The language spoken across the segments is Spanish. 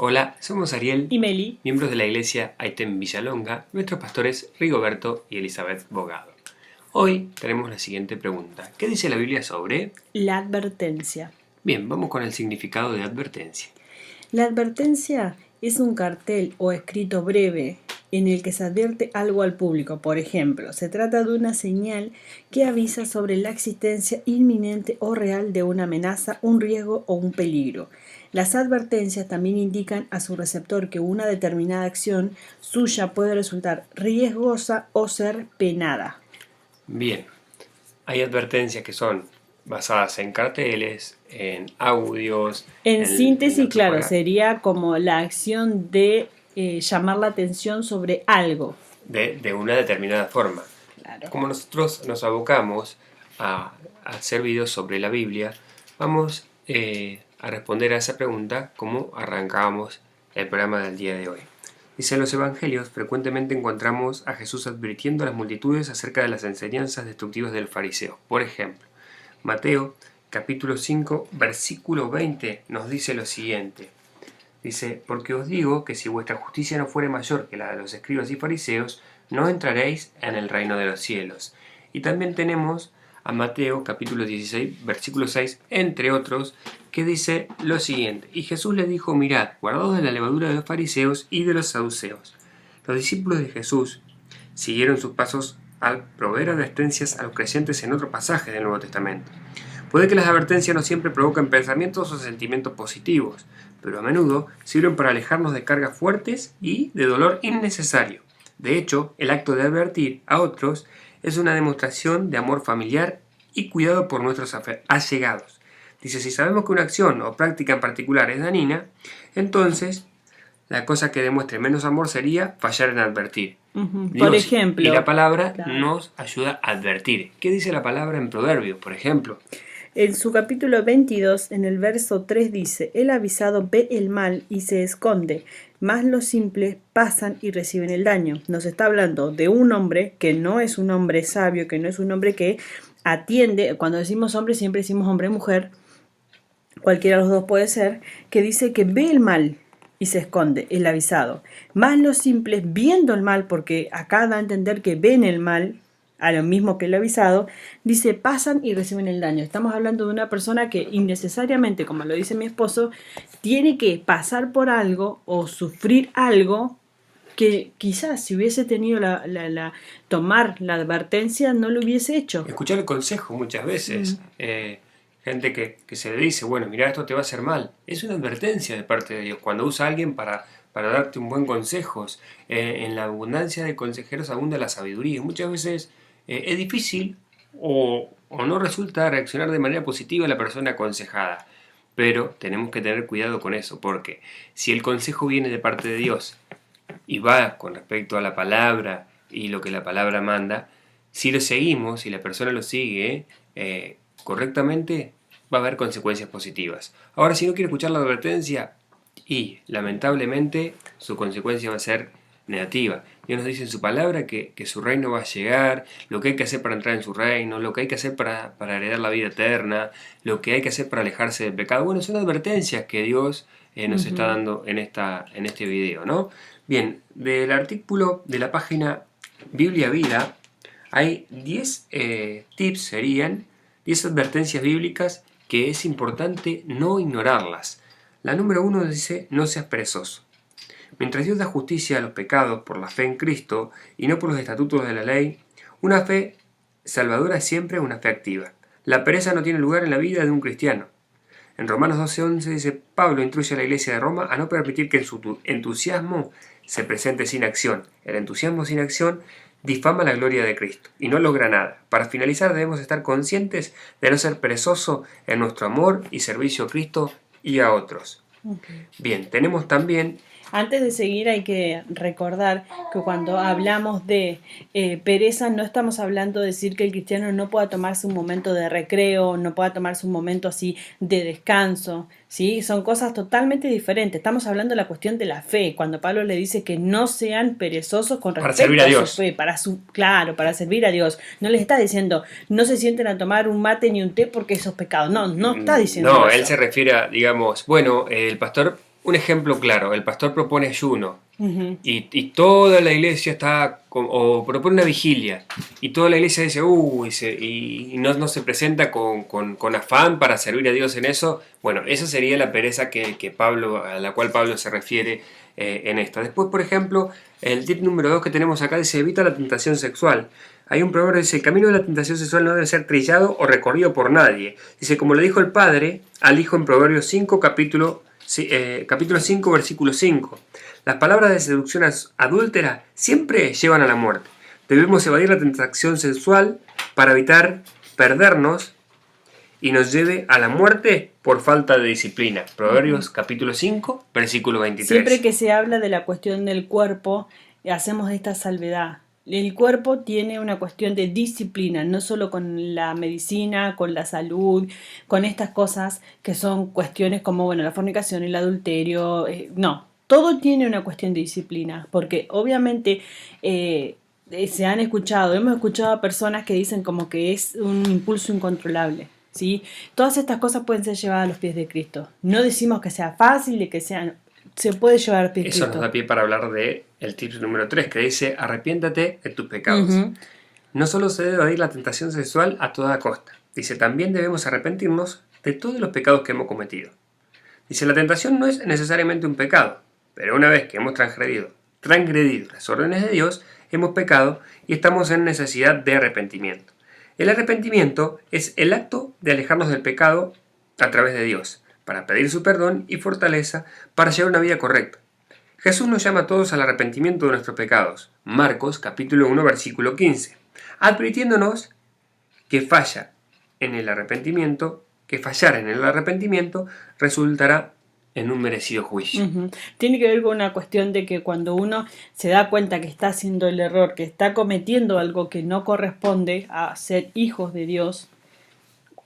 Hola, somos Ariel y Meli. miembros de la iglesia Aitem Villalonga, nuestros pastores Rigoberto y Elizabeth Bogado. Hoy tenemos la siguiente pregunta. ¿Qué dice la Biblia sobre? La advertencia. Bien, vamos con el significado de advertencia. La advertencia es un cartel o escrito breve en el que se advierte algo al público. Por ejemplo, se trata de una señal que avisa sobre la existencia inminente o real de una amenaza, un riesgo o un peligro. Las advertencias también indican a su receptor que una determinada acción suya puede resultar riesgosa o ser penada. Bien, hay advertencias que son basadas en carteles, en audios, En en síntesis, la claro, propaganda sería como la acción de llamar la atención sobre algo. de una determinada forma. Claro. Como nosotros nos abocamos a hacer videos sobre la Biblia, vamos a responder a esa pregunta como arrancábamos el programa del día de hoy. Dice, en los evangelios frecuentemente encontramos a Jesús advirtiendo a las multitudes acerca de las enseñanzas destructivas del fariseo. Por ejemplo, Mateo capítulo 5 versículo 20 nos dice lo siguiente. Dice, porque os digo que si vuestra justicia no fuere mayor que la de los escribas y fariseos, no entraréis en el reino de los cielos. Y también tenemos a Mateo capítulo 16, versículo 6, entre otros, que dice lo siguiente. Y Jesús les dijo, mirad, guardaos de la levadura de los fariseos y de los saduceos. Los discípulos de Jesús siguieron sus pasos al proveer advertencias a los creyentes en otro pasaje del Nuevo Testamento. Puede que las advertencias no siempre provoquen pensamientos o sentimientos positivos, pero a menudo sirven para alejarnos de cargas fuertes y de dolor innecesario. De hecho, el acto de advertir a otros es una demostración de amor familiar y cuidado por nuestros allegados. Dice, si sabemos que una acción o práctica en particular es dañina, entonces la cosa que demuestre menos amor sería fallar en advertir. Por ejemplo. Y la palabra claro, nos ayuda a advertir. ¿Qué dice la palabra en Proverbios, por ejemplo? En su capítulo 22, en el verso 3 dice, el avisado ve el mal y se esconde, mas los simples pasan y reciben el daño. Nos está hablando de un hombre que no es un hombre sabio, que no es un hombre que atiende, cuando decimos hombre siempre decimos hombre-mujer, cualquiera de los dos puede ser, que dice que ve el mal y se esconde, el avisado. Más los simples, viendo el mal, porque acá da a entender que ven el mal, a lo mismo que el avisado, dice, pasan y reciben el daño. Estamos hablando de una persona que innecesariamente, como lo dice mi esposo, tiene que pasar por algo o sufrir algo que quizás si hubiese tenido tomar la advertencia no lo hubiese hecho. Escuchar el consejo muchas veces. Gente que se le dice, bueno, mira, esto te va a hacer mal. Es una advertencia de parte de Dios. Cuando usa a alguien para darte un buen consejo, en la abundancia de consejeros abunda la sabiduría. Muchas veces es difícil o no resulta reaccionar de manera positiva a la persona aconsejada. Pero tenemos que tener cuidado con eso, porque si el consejo viene de parte de Dios y va con respecto a la palabra y lo que la palabra manda, si lo seguimos, si la persona lo sigue correctamente, va a haber consecuencias positivas. Ahora, si no quiere escuchar la advertencia, y lamentablemente su consecuencia va a ser negativa. Dios nos dice en su palabra que su reino va a llegar, lo que hay que hacer para entrar en su reino, lo que hay que hacer para heredar la vida eterna, lo que hay que hacer para alejarse del pecado. Bueno, son advertencias que Dios nos está dando en este video, ¿no? Bien, del artículo de la página Biblia Vida hay 10 tips, serían 10 advertencias bíblicas que es importante no ignorarlas. La número 1 dice, no seas perezoso. Mientras Dios da justicia a los pecados por la fe en Cristo y no por los estatutos de la ley, una fe salvadora es siempre una fe activa. La pereza no tiene lugar en la vida de un cristiano. En Romanos 12:11 dice, Pablo instruye a la iglesia de Roma a no permitir que en su entusiasmo se presente sin acción. El entusiasmo sin acción difama la gloria de Cristo y no logra nada. Para finalizar, debemos estar conscientes de no ser perezoso en nuestro amor y servicio a Cristo y a otros. Bien, tenemos también... Antes de seguir hay que recordar que cuando hablamos de pereza no estamos hablando de decir que el cristiano no pueda tomarse un momento de recreo, no pueda tomarse un momento así de descanso, ¿sí? Son cosas totalmente diferentes. Estamos hablando de la cuestión de la fe, cuando Pablo le dice que no sean perezosos con respecto a su fe, para servir a Dios. No les está diciendo, no se sienten a tomar un mate ni un té porque eso es pecado. No está diciendo eso. Él se refiere a, digamos, bueno, el pastor un ejemplo claro, el pastor propone ayuno Ujú. y toda la iglesia está, o propone una vigilia y toda la iglesia dice, y no se presenta con afán para servir a Dios en eso. Bueno, esa sería la pereza que Pablo, a la cual Pablo se refiere en esta. Después, por ejemplo, el tip número 2 que tenemos acá dice, evita la tentación sexual. Hay un proverbio que dice, el camino de la tentación sexual no debe ser trillado o recorrido por nadie. Dice, como le dijo el padre al hijo en Proverbios 5, capítulo 5, versículo 5. Las palabras de seducción adúltera siempre llevan a la muerte. Debemos evadir la tentación sexual para evitar perdernos y nos lleve a la muerte por falta de disciplina. Proverbios capítulo 5, versículo 23. Siempre que se habla de la cuestión del cuerpo, hacemos esta salvedad. El cuerpo tiene una cuestión de disciplina, no solo con la medicina, con la salud, con estas cosas que son cuestiones como, bueno, la fornicación, el adulterio, no, todo tiene una cuestión de disciplina, porque obviamente hemos escuchado a personas que dicen como que es un impulso incontrolable. ¿Sí? Todas estas cosas pueden ser llevadas a los pies de Cristo. No decimos que sea fácil y que se puede llevar a los pies de Eso Cristo. nos da pie para hablar de el tips número 3, que dice, arrepiéntate de tus pecados. Ujú. No solo se debe evadir la tentación sexual a toda costa. Dice, también debemos arrepentirnos de todos los pecados que hemos cometido. Dice, la tentación no es necesariamente un pecado, pero una vez que hemos transgredido las órdenes de Dios, hemos pecado y estamos en necesidad de arrepentimiento. El arrepentimiento es el acto de alejarnos del pecado a través de Dios, para pedir su perdón y fortaleza para llevar una vida correcta. Jesús nos llama a todos al arrepentimiento de nuestros pecados. Marcos capítulo 1 versículo 15, advirtiéndonos que fallar en el arrepentimiento resultará en un merecido juicio. Ujú. Tiene que ver con una cuestión de que cuando uno se da cuenta que está haciendo el error, que está cometiendo algo que no corresponde a ser hijos de Dios,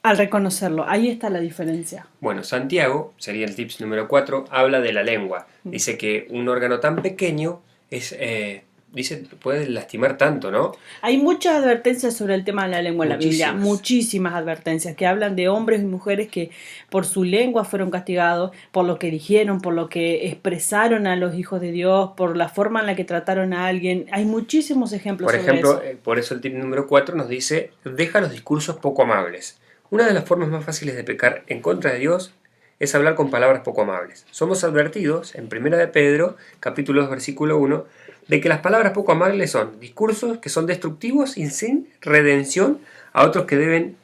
al reconocerlo, ahí está la diferencia. Bueno, Santiago, sería el tips número 4, habla de la lengua. Dice que un órgano tan pequeño puede lastimar tanto, ¿no? Hay muchas advertencias sobre el tema de la lengua en la Biblia, muchísimas advertencias que hablan de hombres y mujeres que por su lengua fueron castigados, por lo que dijeron, por lo que expresaron a los hijos de Dios, por la forma en la que trataron a alguien. Hay muchísimos ejemplos Por sobre ejemplo, eso. por eso el tip número 4 nos dice, deja los discursos poco amables. Una de las formas más fáciles de pecar en contra de Dios es hablar con palabras poco amables. Somos advertidos en 1 de Pedro, capítulo 2, versículo 1, de que las palabras poco amables son discursos que son destructivos y sin redención a otros que deben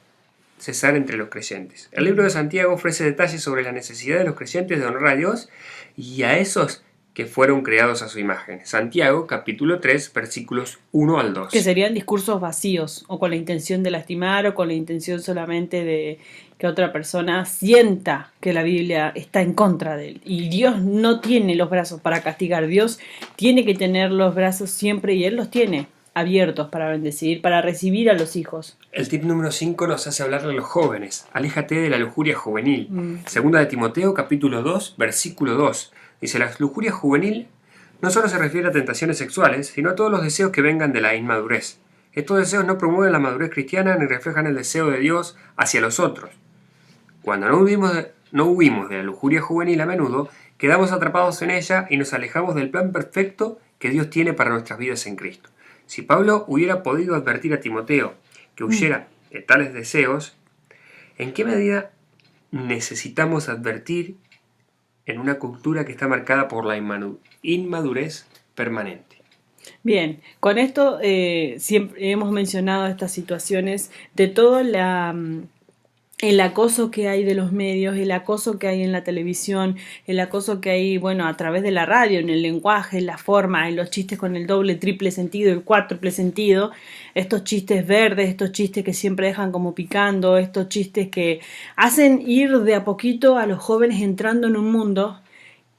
cesar entre los creyentes. El libro de Santiago ofrece detalles sobre la necesidad de los creyentes de honrar a Dios y a esos que fueron creados a su imagen. Santiago, capítulo 3, versículos 1 al 2. Que serían discursos vacíos, o con la intención de lastimar, o con la intención solamente de que otra persona sienta que la Biblia está en contra de él. Y Dios no tiene los brazos para castigar. Dios tiene que tener los brazos siempre, y Él los tiene abiertos para bendecir, para recibir a los hijos. El tip número 5 nos hace hablar de los jóvenes. Aléjate de la lujuria juvenil. Segunda de Timoteo, capítulo 2, versículo 2. Dice, la lujuria juvenil no solo se refiere a tentaciones sexuales, sino a todos los deseos que vengan de la inmadurez. Estos deseos no promueven la madurez cristiana ni reflejan el deseo de Dios hacia los otros. Cuando no huimos de la lujuria juvenil a menudo, quedamos atrapados en ella y nos alejamos del plan perfecto que Dios tiene para nuestras vidas en Cristo. Si Pablo hubiera podido advertir a Timoteo que huyera de tales deseos, ¿en qué medida necesitamos advertir en una cultura que está marcada por la inmadurez permanente? Bien, con esto siempre hemos mencionado estas situaciones de todo el acoso que hay de los medios, el acoso que hay en la televisión, el acoso que hay, bueno, a través de la radio, en el lenguaje, en la forma, en los chistes con el doble, triple sentido, el cuádruple sentido, estos chistes verdes, estos chistes que siempre dejan como picando, estos chistes que hacen ir de a poquito a los jóvenes entrando en un mundo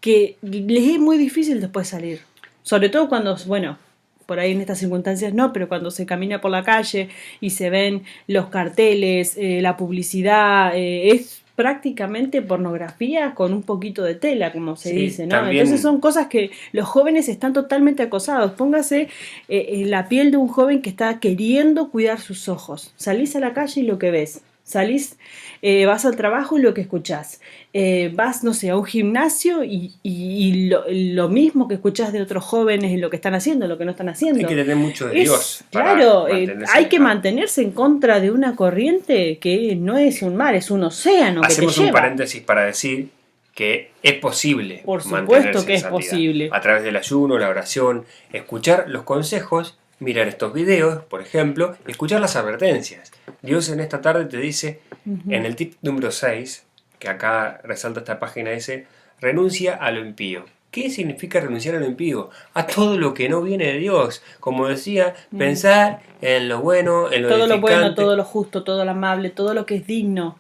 que les es muy difícil después salir. Sobre todo cuando, bueno, por ahí en estas circunstancias no, pero cuando se camina por la calle y se ven los carteles, la publicidad, es prácticamente pornografía con un poquito de tela, como se dice, ¿no? También, entonces son cosas que los jóvenes están totalmente acosados. Póngase en la piel de un joven que está queriendo cuidar sus ojos. Salís a la calle y lo que ves, Salís, vas al trabajo y lo que escuchás. Vas, no sé, a un gimnasio y lo mismo que escuchás de otros jóvenes en lo que están haciendo, lo que no están Hay que haciendo. tener mucho de Es, Dios para claro, mantenerse hay que alejado. mantenerse en contra de una corriente que no es un mar, es un océano que te Hacemos un lleva. paréntesis para decir que es posible Por supuesto mantenerse que en es santidad posible. a través del ayuno, la oración, escuchar los consejos, mirar estos videos, por ejemplo, y escuchar las advertencias. Dios en esta tarde te dice, en el tip número 6, que acá resalta esta página, dice, renuncia a lo impío. ¿Qué significa renunciar a lo impío? A todo lo que no viene de Dios. Como decía, Mm. pensar en lo bueno, en lo Todo lo bueno, edificante. todo lo justo, todo lo amable, todo lo que es digno.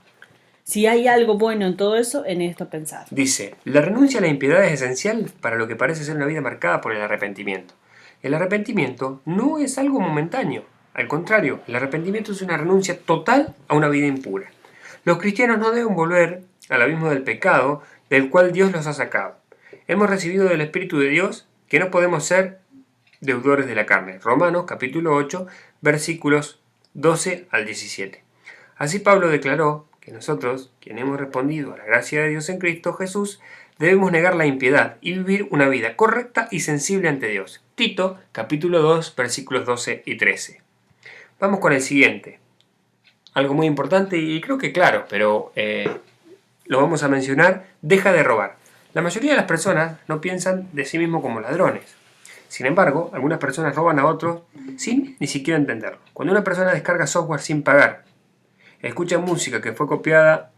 Si hay algo bueno en todo eso, en esto pensar. Dice, la renuncia a la impiedad es esencial para lo que parece ser una vida marcada por el arrepentimiento. El arrepentimiento no es algo momentáneo. Al contrario, el arrepentimiento es una renuncia total a una vida impura. Los cristianos no deben volver al abismo del pecado del cual Dios los ha sacado. Hemos recibido del Espíritu de Dios que no podemos ser deudores de la carne. Romanos capítulo 8, versículos 12 al 17. Así Pablo declaró que nosotros, quienes hemos respondido a la gracia de Dios en Cristo Jesús, debemos negar la impiedad y vivir una vida correcta y sensible ante Dios. Tito capítulo 2, versículos 12 y 13. Vamos con el siguiente. Algo muy importante y creo que claro, pero lo vamos a mencionar. Deja de robar. La mayoría de las personas no piensan de sí mismos como ladrones. Sin embargo, algunas personas roban a otros sin ni siquiera entenderlo. Cuando una persona descarga software sin pagar, escucha música que fue copiada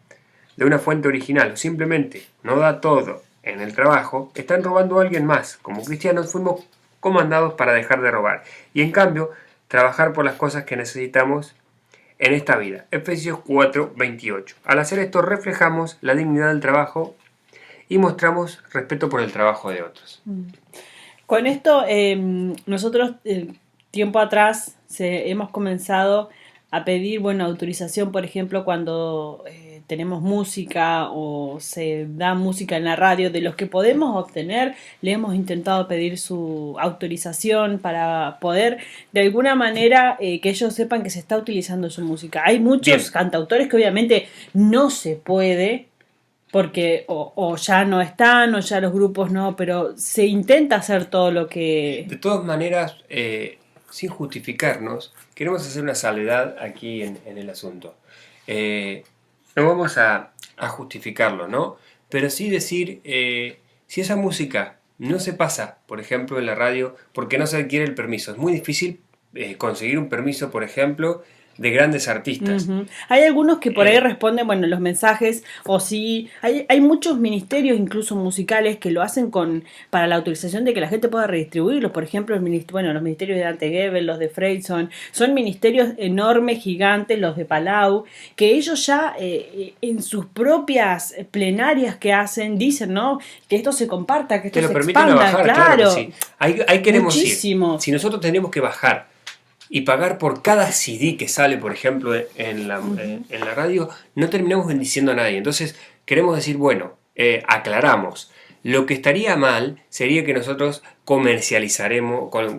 de una fuente original o simplemente no da todo en el trabajo, están robando a alguien más. Como cristianos fuimos comandados para dejar de robar y en cambio trabajar por las cosas que necesitamos en esta vida. Efesios 4, 28. Al hacer esto reflejamos la dignidad del trabajo y mostramos respeto por el trabajo de otros. Con esto, nosotros tiempo atrás hemos comenzado a pedir, bueno, autorización, por ejemplo, cuando tenemos música o se da música en la radio, de los que podemos obtener, le hemos intentado pedir su autorización para poder, de alguna manera, que ellos sepan que se está utilizando su música. Hay muchos Bien, cantautores que obviamente no se puede, porque o ya no están o ya los grupos no, pero se intenta hacer todo lo que... de todas maneras, sin justificarnos, queremos hacer una salvedad aquí en el asunto. No vamos a justificarlo, ¿no? Pero sí decir, si esa música no se pasa, por ejemplo, en la radio, porque no se adquiere el permiso. Es muy difícil conseguir un permiso, por ejemplo, de grandes artistas. Ujú. Hay algunos que por ahí Eh, responden, bueno, los mensajes, o sí, hay muchos ministerios, incluso musicales, que lo hacen para la autorización de que la gente pueda redistribuirlos. Por ejemplo, bueno, los ministerios de Dante Gebel, los de Freyson, son ministerios enormes, gigantes, los de Palau, que ellos ya en sus propias plenarias que hacen, dicen, ¿no? Que esto se comparta, que Te esto lo se permiten a expanda, bajar, claro que claro, sí. Ahí queremos ir. muchísimo. Si nosotros tenemos que bajar y pagar por cada CD que sale, por ejemplo, en la radio, no terminamos bendiciendo a nadie. Entonces, queremos decir, bueno, aclaramos. Lo que estaría mal sería que nosotros Que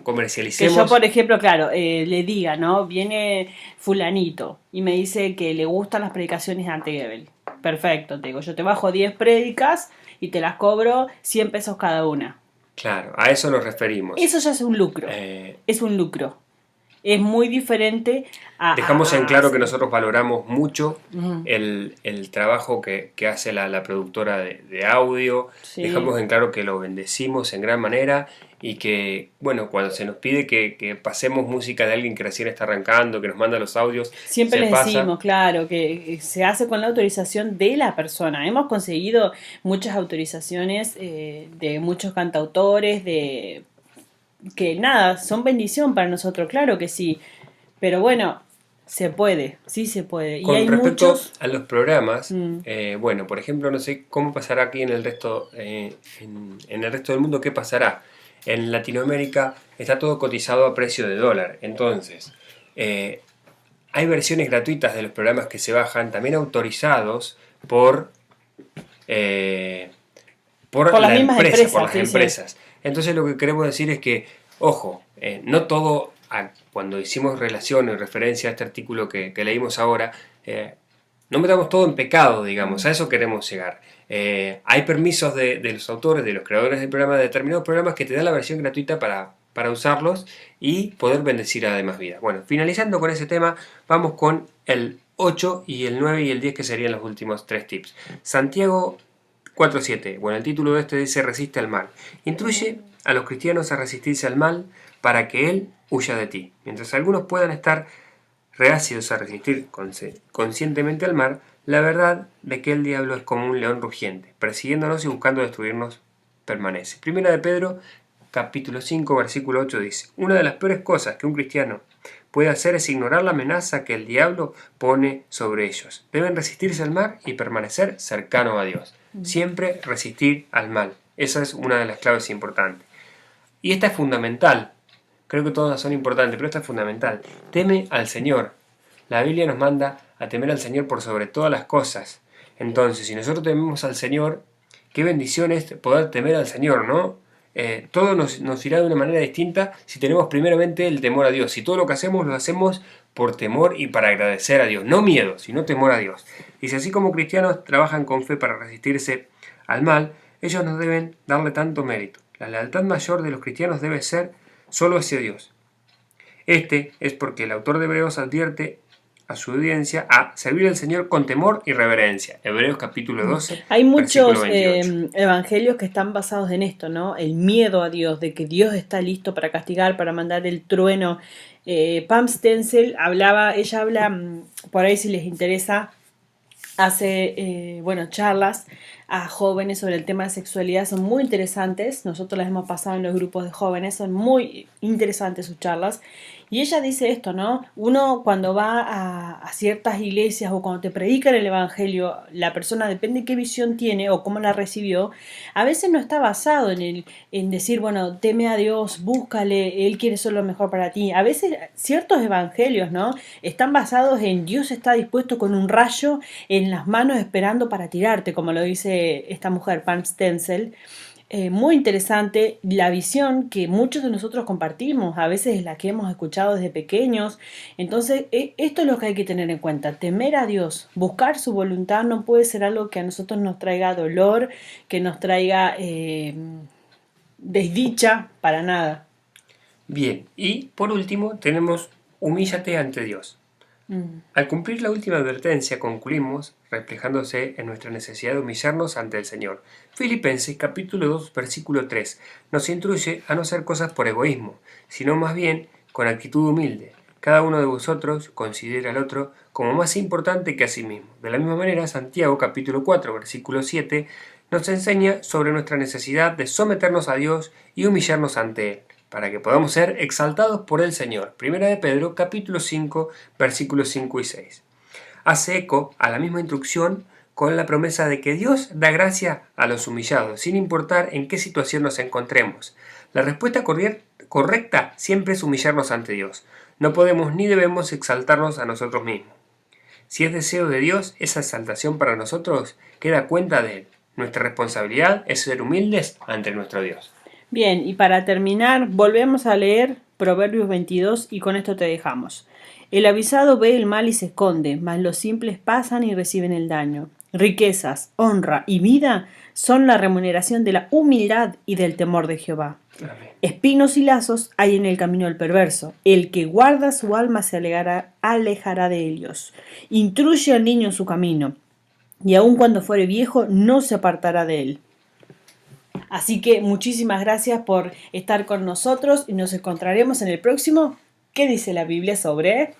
comercialicemos. yo, por ejemplo, claro, le diga, ¿no? Viene fulanito y me dice que le gustan las predicaciones de Ante Gebel. Perfecto, te digo, yo te bajo 10 prédicas y te las cobro 100 pesos cada una. Claro, a eso nos referimos. Eso ya es un lucro. Eh, Es un lucro. Es muy diferente Dejamos en a claro que nosotros valoramos mucho Ujú. el trabajo que hace la productora de audio. Sí. Dejamos en claro que lo bendecimos en gran manera y que, bueno, cuando se nos pide que pasemos música de alguien que recién está arrancando, que nos manda los audios, Siempre se les pasa. decimos, claro, que se hace con la autorización de la persona. Hemos conseguido muchas autorizaciones de muchos cantautores, de que nada, son bendición para nosotros, claro que sí. Pero bueno, se puede, sí se puede. Y Con hay respecto muchos... a los programas, Mm. bueno, por ejemplo, no sé cómo pasará aquí en el resto, en el resto del mundo, qué pasará. En Latinoamérica está todo cotizado a precio de dólar, entonces hay versiones gratuitas de los programas que se bajan, también autorizados eh, por Por las la mismas empresa, por empresas, las sí, sí. empresas. Entonces lo que queremos decir es que, ojo, no todo, cuando hicimos relación en referencia a este artículo que leímos ahora, no metamos todo en pecado, digamos, a eso queremos llegar. Hay permisos de los autores, de los creadores del programa, de determinados programas que te dan la versión gratuita para usarlos y poder bendecir a demás vidas. Bueno, finalizando con ese tema, vamos con el 8 y el 9 y el 10, que serían los últimos 3 tips. Santiago 4.7, bueno, el título de este dice: resiste al mal. Instruye a los cristianos a resistirse al mal para que él huya de ti. Mientras algunos puedan estar reacios a resistir conscientemente al mal, la verdad de que el diablo es como un león rugiente, persiguiéndonos y buscando destruirnos permanece. Primera de Pedro, capítulo 5, versículo 8 dice: una de las peores cosas que un cristiano puede hacer es ignorar la amenaza que el diablo pone sobre ellos. Deben resistirse al mal y permanecer cercano a Dios. Siempre resistir al mal. Esa es una de las claves importantes. Y esta es fundamental. Creo que todas son importantes, pero esta es fundamental. Teme al Señor. La Biblia nos manda a temer al Señor por sobre todas las cosas. Entonces, si nosotros tememos al Señor, qué bendición es poder temer al Señor, ¿no? Todo nos irá de una manera distinta si tenemos primeramente el temor a Dios. Si todo lo que hacemos lo hacemos por temor y para agradecer a Dios. No miedo, sino temor a Dios. Y si así como cristianos trabajan con fe para resistirse al mal, ellos no deben darle tanto mérito. La lealtad mayor de los cristianos debe ser solo hacia Dios. Este es porque el autor de Hebreos advierte a su audiencia a servir al Señor con temor y reverencia. Hebreos capítulo 12. Hay muchos versículo 28. evangelios que están basados en esto, ¿no? El miedo a Dios, de que Dios está listo para castigar, para mandar el trueno. Pam Stenzel ella habla, por ahí si les interesa, hace charlas a jóvenes sobre el tema de sexualidad, son muy interesantes. Nosotros las hemos pasado en los grupos de jóvenes, son muy interesantes sus charlas. Y ella dice esto, ¿no? Uno cuando va a ciertas iglesias o cuando te predican el evangelio, la persona, depende de qué visión tiene o cómo la recibió, a veces no está basado en decir, bueno, teme a Dios, búscale, Él quiere ser lo mejor para ti. A veces ciertos evangelios, ¿no? Están basados en Dios está dispuesto con un rayo en las manos esperando para tirarte, como lo dice esta mujer, Pam Stenzel. Muy interesante la visión que muchos de nosotros compartimos, a veces es la que hemos escuchado desde pequeños. Entonces esto es lo que hay que tener en cuenta: temer a Dios, buscar su voluntad. No puede ser algo que a nosotros nos traiga dolor, que nos traiga desdicha, para nada. Bien, y por último tenemos humíllate ante Dios. Al cumplir la última advertencia concluimos reflejándose en nuestra necesidad de humillarnos ante el Señor. Filipenses capítulo 2 versículo 3 nos instruye a no hacer cosas por egoísmo, sino más bien con actitud humilde. Cada uno de vosotros considera al otro como más importante que a sí mismo. De la misma manera, Santiago capítulo 4 versículo 7 nos enseña sobre nuestra necesidad de someternos a Dios y humillarnos ante Él, para que podamos ser exaltados por el Señor. Primera de Pedro, capítulo 5, versículos 5 y 6. Hace eco a la misma instrucción con la promesa de que Dios da gracia a los humillados, sin importar en qué situación nos encontremos. La respuesta correcta siempre es humillarnos ante Dios. No podemos ni debemos exaltarnos a nosotros mismos. Si es deseo de Dios, esa exaltación para nosotros queda cuenta de Él. Nuestra responsabilidad es ser humildes ante nuestro Dios. Bien, y para terminar, volvemos a leer Proverbios 22 y con esto te dejamos. El avisado ve el mal y se esconde, mas los simples pasan y reciben el daño. Riquezas, honra y vida son la remuneración de la humildad y del temor de Jehová. Amén. Espinos y lazos hay en el camino del perverso. El que guarda su alma se alejará de ellos. Instruye al niño en su camino, y aun cuando fuere viejo no se apartará de él. Así que muchísimas gracias por estar con nosotros y nos encontraremos en el próximo. ¿Qué dice la Biblia sobre?